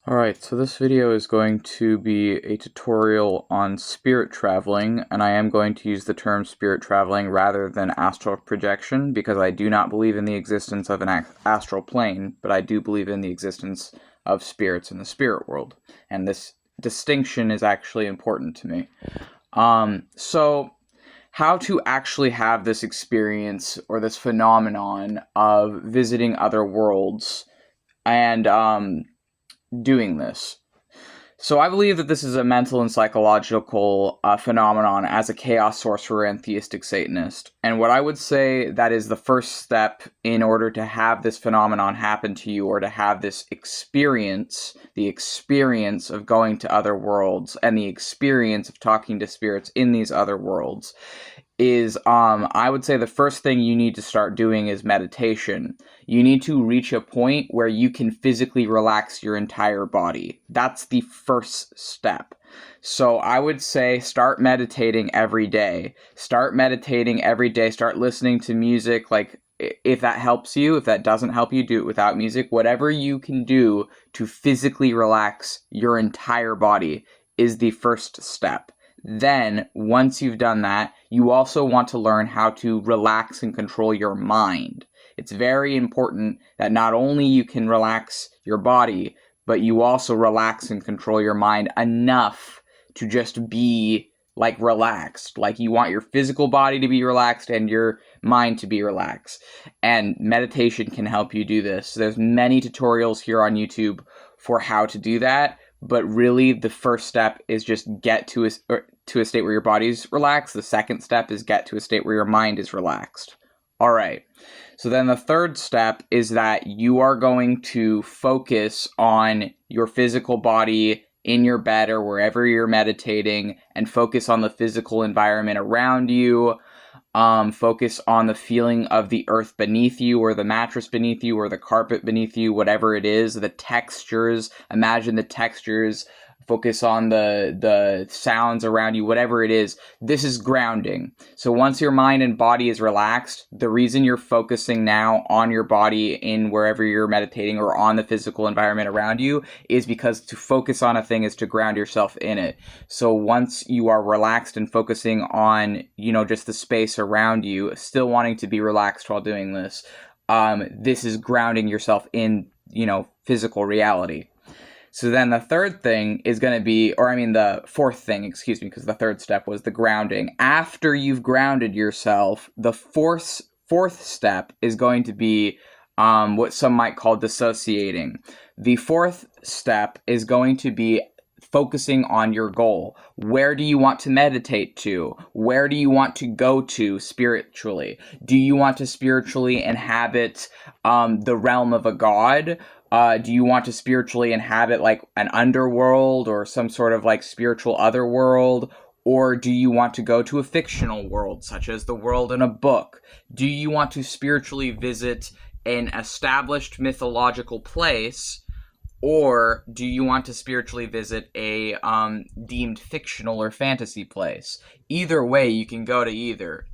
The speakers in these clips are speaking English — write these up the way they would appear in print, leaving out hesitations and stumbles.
Alright, so this video is going to be a tutorial on spirit traveling, and I am going to use the term spirit traveling rather than astral projection because I do not believe in the existence of an astral plane, but I do believe in the existence of spirits in the spirit world, and this distinction is actually important to me. So how to actually have this experience or this phenomenon of visiting other worlds and doing this. So I believe that this is a mental and psychological phenomenon as a chaos sorcerer and theistic Satanist. And what I would say that is the first step in order to have this phenomenon happen to you, or to have this experience, the experience of going to other worlds and the experience of talking to spirits in these other worlds, is I would say the first thing you need to start doing is meditation. You need to reach a point where you can physically relax your entire body. That's the first step. So I would say start meditating every day. Start meditating every day. Start listening to music. Like, if that helps you, if that doesn't help you, do it without music. Whatever you can do to physically relax your entire body is the first step. Then, once you've done that, you also want to learn how to relax and control your mind. It's very important that not only you can relax your body, but you also relax and control your mind enough to just be, like, relaxed. Like, you want your physical body to be relaxed and your mind to be relaxed. And meditation can help you do this. There's many tutorials here on YouTube for how to do that. But really, the first step is just get to a state where your body's relaxed. The second step is get to a state where your mind is relaxed. All right. So then the third step is that you are going to focus on your physical body in your bed or wherever you're meditating, and focus on the physical environment around you. Focus on the feeling of the earth beneath you, or the mattress beneath you, or the carpet beneath you, whatever it is, the textures. Imagine the textures. Focus on the sounds around you, whatever it is. This is grounding. So once your mind and body is relaxed, the reason you're focusing now on your body in wherever you're meditating, or on the physical environment around you, is because to focus on a thing is to ground yourself in it. So once you are relaxed and focusing on, just the space around you, still wanting to be relaxed while doing this, this is grounding yourself in, physical reality. So then the third thing is going to be, the fourth thing, excuse me, because the third step was the grounding. After you've grounded yourself, the fourth step is going to be what some might call dissociating. The fourth step is going to be focusing on your goal. Where do you want to meditate to? Where do you want to go to spiritually? Do you want to spiritually inhabit the realm of a god? Do you want to spiritually inhabit like an underworld or some sort of like spiritual otherworld? Or do you want to go to a fictional world, such as the world in a book? Do you want to spiritually visit an established mythological place? Or do you want to spiritually visit a deemed fictional or fantasy place? Either way, you can go to either.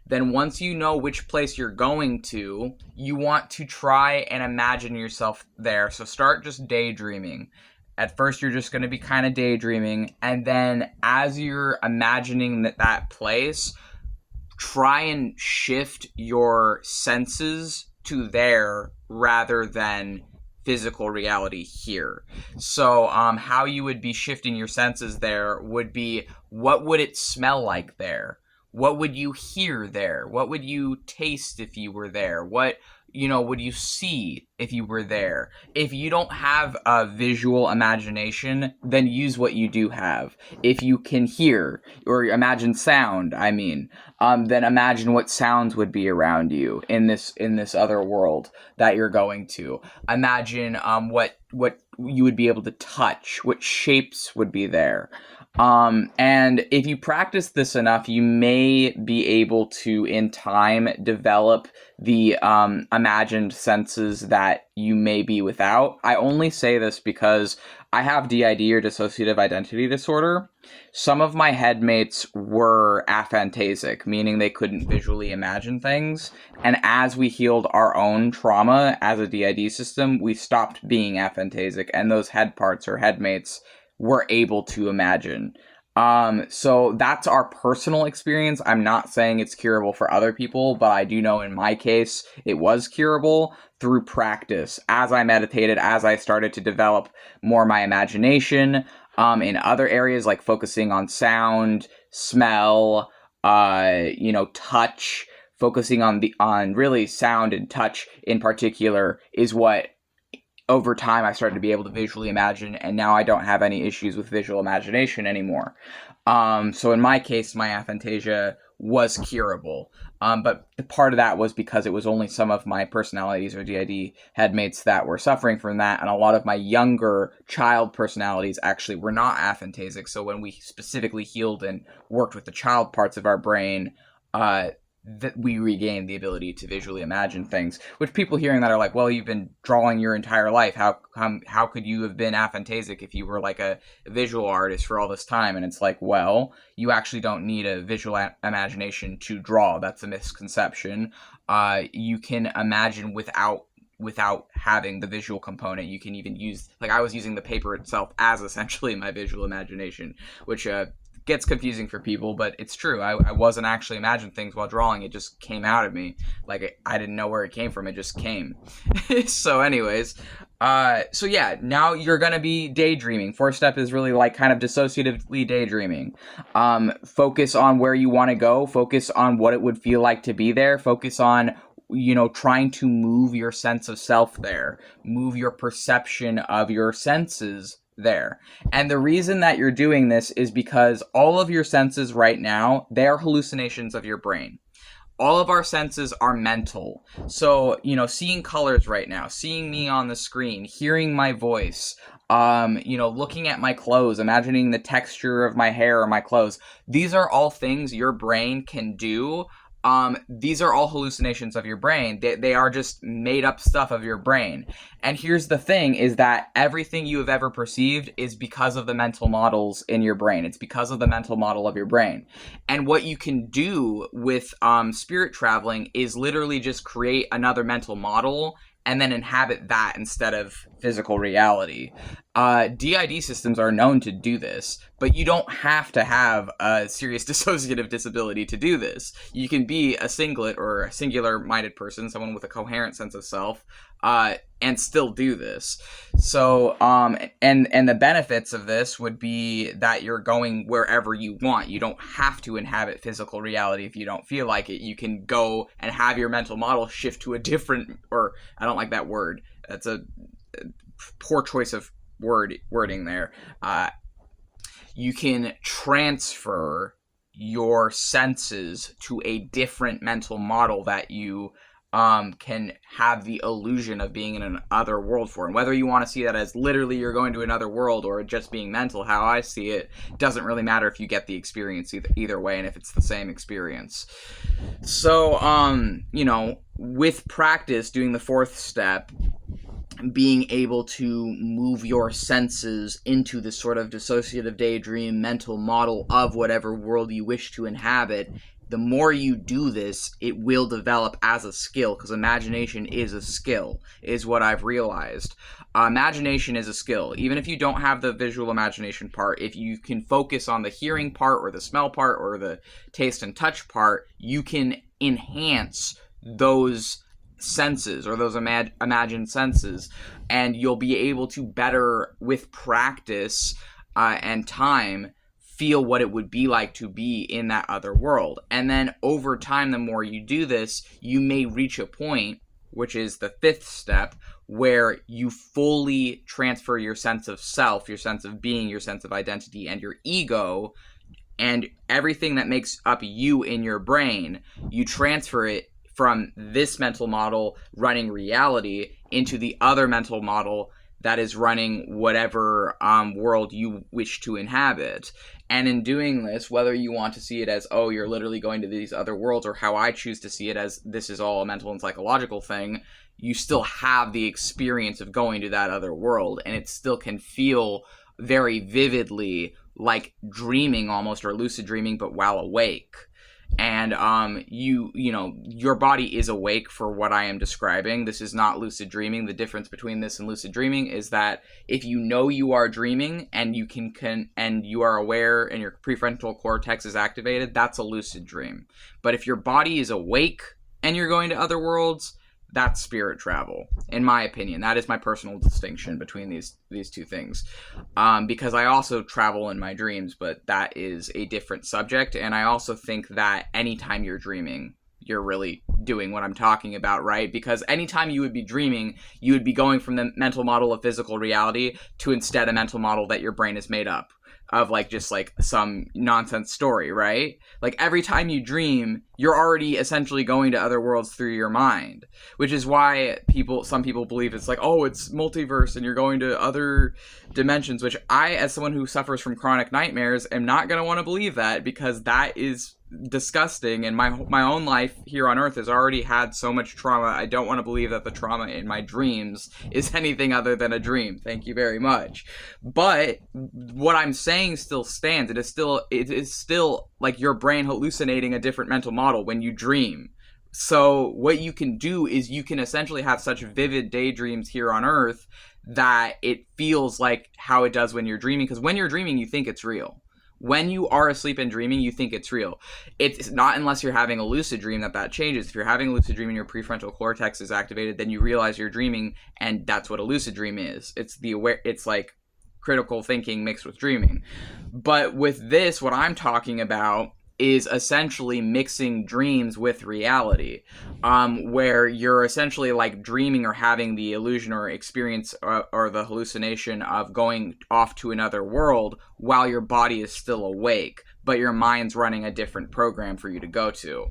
Then once you know which place you're going to, you want to try and imagine yourself there. So start just daydreaming. At first, you're just going to be kind of daydreaming. And then as you're imagining that place, try and shift your senses to there rather than physical reality here. So how you would be shifting your senses there would be, what would it smell like there? What would you hear there? What would you taste if you were there? What, would you see if you were there? If you don't have a visual imagination, then use what you do have. If you can hear or imagine sound, then imagine what sounds would be around you in this other world that you're going to. Imagine what you would be able to touch, what shapes would be there. And if you practice this enough, you may be able to, in time, develop the imagined senses that you may be without. I only say this because I have DID, or dissociative identity disorder. Some of my headmates were aphantasic, meaning they couldn't visually imagine things. And as we healed our own trauma as a DID system, we stopped being aphantasic, and those head parts or headmates were able to imagine. So that's our personal experience. I'm not saying it's curable for other people, but I do know in my case, it was curable through practice. As I meditated, as I started to develop more my imagination, in other areas like focusing on sound, smell, touch, focusing on really sound and touch in particular is what over time I started to be able to visually imagine, and now I don't have any issues with visual imagination anymore. So in my case, my aphantasia was curable. But part of that was because it was only some of my personalities or DID headmates that were suffering from that, and a lot of my younger child personalities actually were not aphantasic. So when we specifically healed and worked with the child parts of our brain, that we regain the ability to visually imagine things, which people hearing that are like, well, you've been drawing your entire life. How could you have been aphantasic if you were like a visual artist for all this time? And it's like, well, you actually don't need a visual imagination to draw. That's a misconception. You can imagine without having the visual component. You can even use, like I was using the paper itself as essentially my visual imagination, which gets confusing for people, but it's true. I wasn't actually imagining things while drawing. It just came out of me. Like, I didn't know where it came from. It just came. So anyways, so yeah, now you're going to be daydreaming. Fourth step is really like kind of dissociatively daydreaming. Focus on where you want to go. Focus on what it would feel like to be there. Focus on trying to move your sense of self there. Move your perception of your senses there. And the reason that you're doing this is because all of your senses right now, they are hallucinations of your brain. All of our senses are mental. So, seeing colors right now, seeing me on the screen, hearing my voice, looking at my clothes, imagining the texture of my hair or my clothes. These are all things your brain can do. These are all hallucinations of your brain. They are just made up stuff of your brain. And here's the thing, is that everything you have ever perceived is because of the mental models in your brain. It's because of the mental model of your brain. And what you can do with spirit traveling is literally just create another mental model and then inhabit that instead of physical reality. DID systems are known to do this, but you don't have to have a serious dissociative disability to do this. You can be a singlet or a singular-minded person, someone with a coherent sense of self, and still do this. So, and the benefits of this would be that you're going wherever you want. You don't have to inhabit physical reality if you don't feel like it. You can go and have your mental model shift to a different, or I don't like that word. That's a poor choice of wording there. You can transfer your senses to a different mental model that you can have the illusion of being in another world for. And whether you want to see that as literally you're going to another world or just being mental, how I see it, doesn't really matter if you get the experience either way and if it's the same experience. So, with practice, doing the fourth step, being able to move your senses into this sort of dissociative daydream mental model of whatever world you wish to inhabit, the more you do this, it will develop as a skill, because imagination is a skill, is what I've realized. Imagination is a skill. Even if you don't have the visual imagination part, if you can focus on the hearing part or the smell part or the taste and touch part, you can enhance those senses or those imagined senses, and you'll be able to better, with practice and time, feel what it would be like to be in that other world. And then over time, the more you do this, you may reach a point, which is the fifth step, where you fully transfer your sense of self, your sense of being, your sense of identity, and your ego, and everything that makes up you in your brain, you transfer it from this mental model running reality into the other mental model that is running whatever world you wish to inhabit. And in doing this, whether you want to see it as, oh, you're literally going to these other worlds, or how I choose to see it as this is all a mental and psychological thing, you still have the experience of going to that other world, and it still can feel very vividly like dreaming almost, or lucid dreaming, but while awake. And you know, your body is awake for what I am describing. This is not lucid dreaming. The difference between this and lucid dreaming is that if you know you are dreaming and you can and you are aware and your prefrontal cortex is activated, that's a lucid dream. But if your body is awake and you're going to other worlds, that's spirit travel, in my opinion. That is my personal distinction between these two things. Because I also travel in my dreams, but that is a different subject. And I also think that anytime you're dreaming, you're really doing what I'm talking about, right? Because anytime you would be dreaming, you would be going from the mental model of physical reality to instead a mental model that your brain has made up, of like just like some nonsense story, right? Like every time you dream, you're already essentially going to other worlds through your mind, which is why some people believe it's like, oh, it's multiverse and you're going to other dimensions, which I, as someone who suffers from chronic nightmares, am not going to want to believe that, because that is disgusting, and my own life here on Earth has already had so much trauma. I don't want to believe that the trauma in my dreams is anything other than a dream. Thank you very much. But what I'm saying still stands. It is still like your brain hallucinating a different mental model when you dream. So what you can do is you can essentially have such vivid daydreams here on Earth that it feels like how it does when you're dreaming, because when you're dreaming, you think it's real. When you are asleep and dreaming, you think it's real. It's not unless you're having a lucid dream that changes. If you're having a lucid dream and your prefrontal cortex is activated, then you realize you're dreaming, and that's what a lucid dream is. It's like critical thinking mixed with dreaming. But with this, what I'm talking about is essentially mixing dreams with reality, where you're essentially like dreaming or having the illusion or experience or the hallucination of going off to another world while your body is still awake, but your mind's running a different program for you to go to.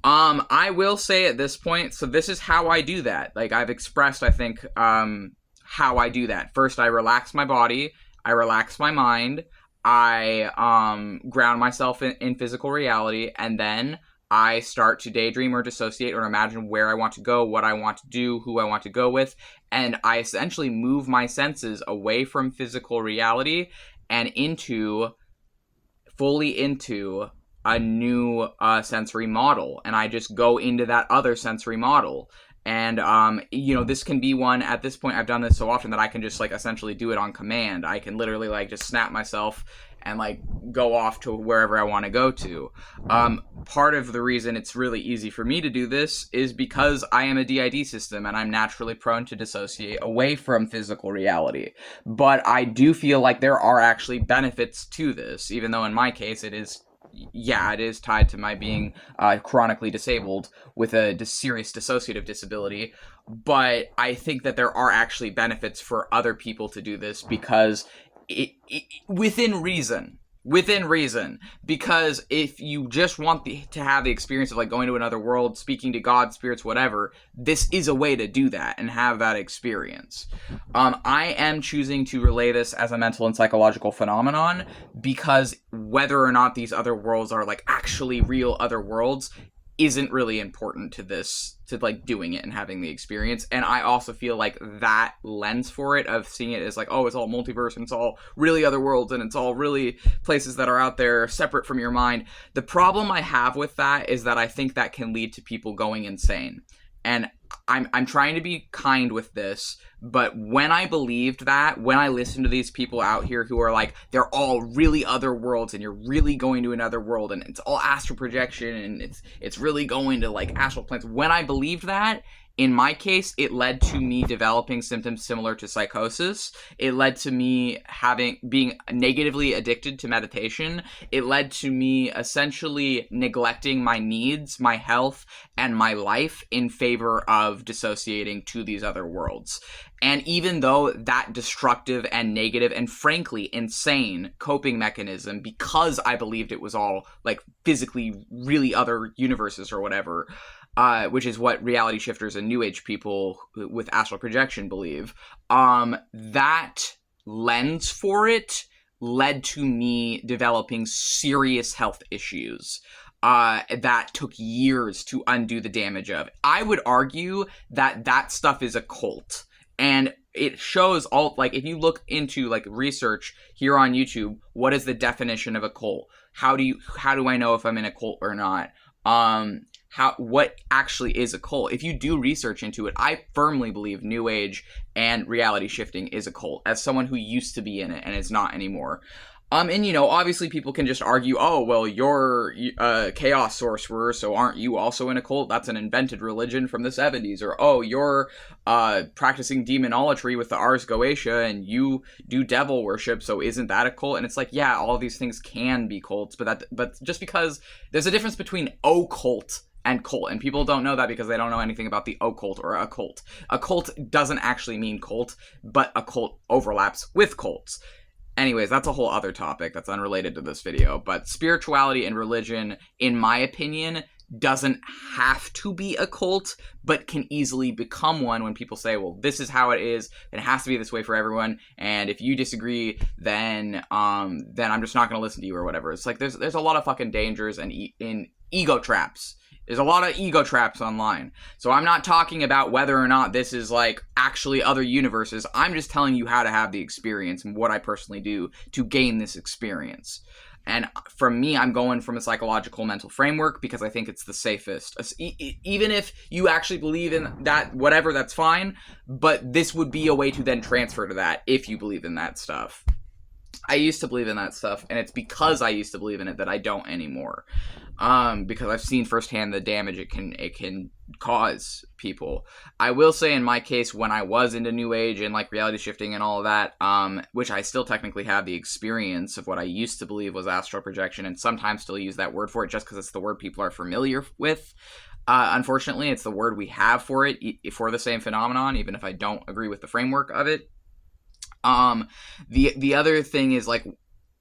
I will say at this point, so this is how I do that. Like I've expressed, I think, how I do that. First, I relax my body, I relax my mind, I ground myself in physical reality, and then I start to daydream or dissociate or imagine where I want to go, what I want to do, who I want to go with, and I essentially move my senses away from physical reality and fully into a new sensory model, and I just go into that other sensory model. And, you know, this can be one, at this point, I've done this so often that I can just, like, essentially do it on command. I can literally, like, just snap myself and, like, go off to wherever I want to go to. Part of the reason it's really easy for me to do this is because I am a DID system, and I'm naturally prone to dissociate away from physical reality. But I do feel like there are actually benefits to this, even though in my case it is tied to my being chronically disabled with a serious dissociative disability. But I think that there are actually benefits for other people to do this, because within reason, because if you just want to have the experience of like going to another world, speaking to God, spirits, whatever, this is a way to do that and have that experience. I am choosing to relay this as a mental and psychological phenomenon, because whether or not these other worlds are like actually real other worlds isn't really important to this, to like doing it and having the experience. And I also feel like that lens for it, of seeing it as like, oh, it's all multiverse and it's all really other worlds and it's all really places that are out there separate from your mind. The problem I have with that is that I think that can lead to people going insane. And I'm trying to be kind with this, but when I believed that, when I listened to these people out here who are like, they're all really other worlds and you're really going to another world and it's all astral projection and it's really going to like astral planes, when I believed that, in my case, it led to me developing symptoms similar to psychosis. It led to me being negatively addicted to meditation. It led to me essentially neglecting my needs, my health, and my life in favor of dissociating to these other worlds. And even though that destructive and negative and frankly insane coping mechanism, because I believed it was all like physically really other universes or whatever, which is what reality shifters and New Age people with astral projection believe. That lens for it led to me developing serious health issues that took years to undo the damage of. I would argue that that stuff is a cult. And it shows all, like, if you look into, like, research here on YouTube, what is the definition of a cult? How do I know if I'm in a cult or not? What actually is a cult? If you do research into it, I firmly believe New Age and reality shifting is a cult, as someone who used to be in it and is not anymore. And, you know, obviously people can just argue, oh, well, you're a chaos sorcerer, so aren't you also in a cult? That's an invented religion from the 70s. Or, oh, you're practicing demonolatry with the Ars Goetia, and you do devil worship, so isn't that a cult? And it's like, yeah, all of these things can be cults, but just because there's a difference between occult and cult, and people don't know that because they don't know anything about the occult or a cult. A cult doesn't actually mean cult, but a cult overlaps with cults. Anyways, that's a whole other topic that's unrelated to this video, but spirituality and religion, in my opinion, doesn't have to be a cult, but can easily become one when people say, well, this is how it is, it has to be this way for everyone, and if you disagree, then I'm just not going to listen to you or whatever. It's like, there's a lot of fucking dangers and in ego traps. There's a lot of ego traps online. So I'm not talking about whether or not this is, like, actually other universes. I'm just telling you how to have the experience and what I personally do to gain this experience. And for me, I'm going from a psychological mental framework because I think it's the safest. Even if you actually believe in that, whatever, that's fine. But this would be a way to then transfer to that if you believe in that stuff. I used to believe in that stuff, and it's because I used to believe in it that I don't anymore. Because I've seen firsthand the damage it can cause people. I will say, in my case, when I was into New Age and, like, reality shifting and all of that, which I still technically have the experience of what I used to believe was astral projection, and sometimes still use that word for it just because it's the word people are familiar with. Unfortunately, it's the word we have for it, for the same phenomenon, even if I don't agree with the framework of it. The other thing is, like,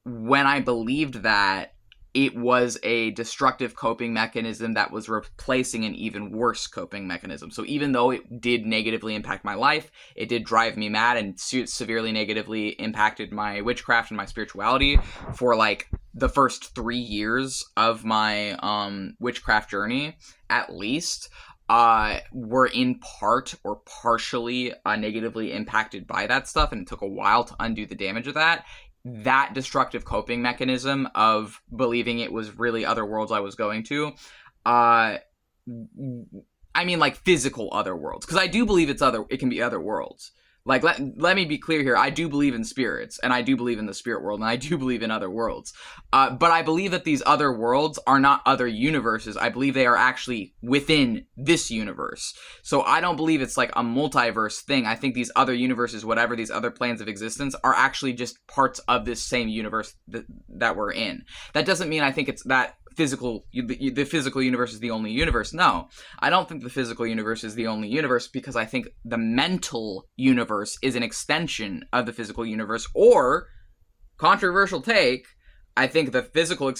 when I believed that, it was a destructive coping mechanism that was replacing an even worse coping mechanism. So even though it did negatively impact my life, it did drive me mad and severely negatively impacted my witchcraft and my spirituality for, like, the first 3 years of my witchcraft journey, at least, were in part or partially negatively impacted by that stuff, and it took a while to undo the damage of that. That destructive coping mechanism of believing it was really other worlds I was going to, I mean, like, physical other worlds, because I do believe it can be other worlds. Like, let me be clear here. I do believe in spirits, and I do believe in the spirit world, and I do believe in other worlds. But I believe that these other worlds are not other universes. I believe they are actually within this universe. So I don't believe it's like a multiverse thing. I think these other universes, whatever, these other planes of existence, are actually just parts of this same universe that we're in. That doesn't mean I think it's that the physical universe is the only universe. No, I don't think the physical universe is the only universe, because I think the mental universe is an extension of the physical universe. Or, controversial take, I think the physical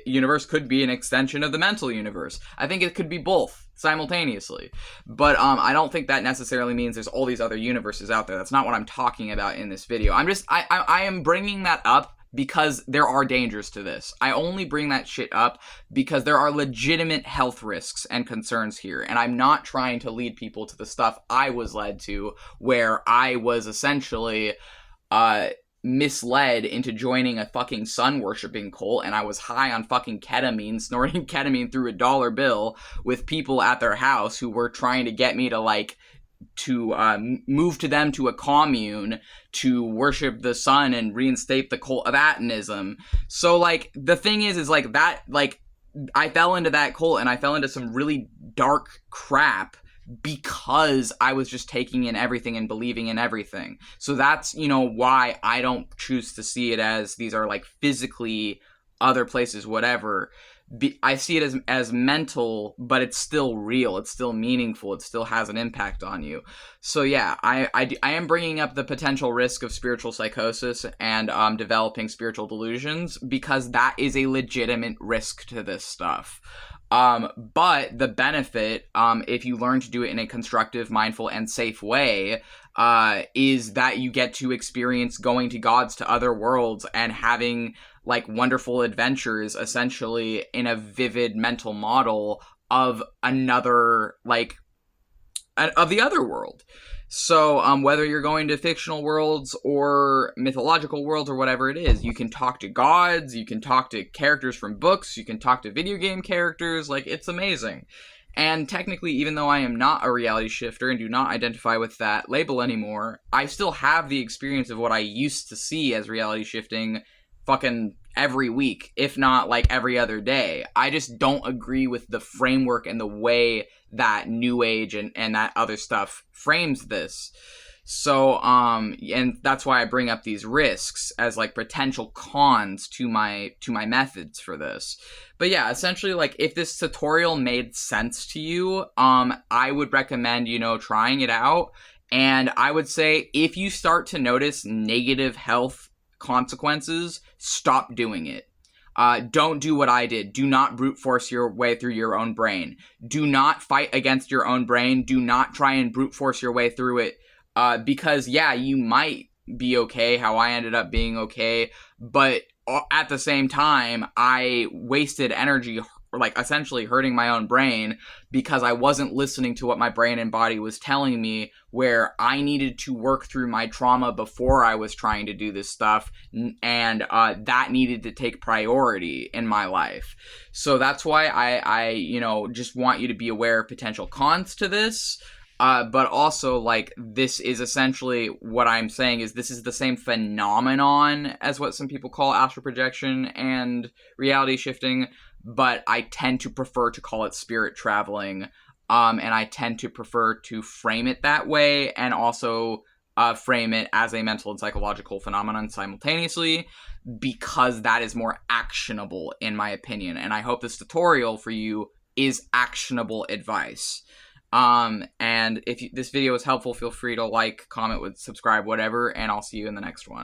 universe could be an extension of the mental universe. I think it could be both simultaneously. But I don't think that necessarily means there's all these other universes out there. That's not what I'm talking about in this video. I am bringing that up because there are dangers to this. I only bring that shit up because there are legitimate health risks and concerns here, and I'm not trying to lead people to the stuff I was led to, where I was essentially misled into joining a fucking sun-worshipping cult, and I was high on fucking ketamine, snorting ketamine through a dollar bill with people at their house who were trying to get me to, like, to move to them to a commune to worship the sun and reinstate the cult of Atonism. So, like, the thing is like, that, like, I fell into that cult, and I fell into some really dark crap because I was just taking in everything and believing in everything. So that's, you know, why I don't choose to see it as these are, like, physically other places, whatever. I see it as mental, but it's still real. It's still meaningful. It still has an impact on you. So yeah, I am bringing up the potential risk of spiritual psychosis and developing spiritual delusions, because that is a legitimate risk to this stuff. But the benefit, if you learn to do it in a constructive, mindful, and safe way, is that you get to experience going to gods to other worlds and having like wonderful adventures, essentially in a vivid mental model of another, like, of the other world. So, whether you're going to fictional worlds or mythological worlds or whatever it is, you can talk to gods, you can talk to characters from books, you can talk to video game characters. Like, it's amazing. And technically, even though I am not a reality shifter and do not identify with that label anymore, I still have the experience of what I used to see as reality shifting fucking every week, if not like every other day. I just don't agree with the framework and the way that New Age and that other stuff frames this. So, and that's why I bring up these risks as like potential cons to my methods for this. But yeah, essentially, like, if this tutorial made sense to you, I would recommend, trying it out. And I would say if you start to notice negative health consequences, stop doing it. Don't do what I did. Do not brute force your way through your own brain. Do not fight against your own brain. Do not try and brute force your way through it. Because, yeah, you might be okay, how I ended up being okay, but at the same time, I wasted energy, like, essentially hurting my own brain because I wasn't listening to what my brain and body was telling me, where I needed to work through my trauma before I was trying to do this stuff, and that needed to take priority in my life. So that's why I just want you to be aware of potential cons to this. But also, like, this is essentially what I'm saying is this is the same phenomenon as what some people call astral projection and reality shifting, but I tend to prefer to call it spirit traveling, and I tend to prefer to frame it that way, and also frame it as a mental and psychological phenomenon simultaneously, because that is more actionable, in my opinion. And I hope this tutorial for you is actionable advice. And if this video was helpful, feel free to like, comment, subscribe, whatever, and I'll see you in the next one.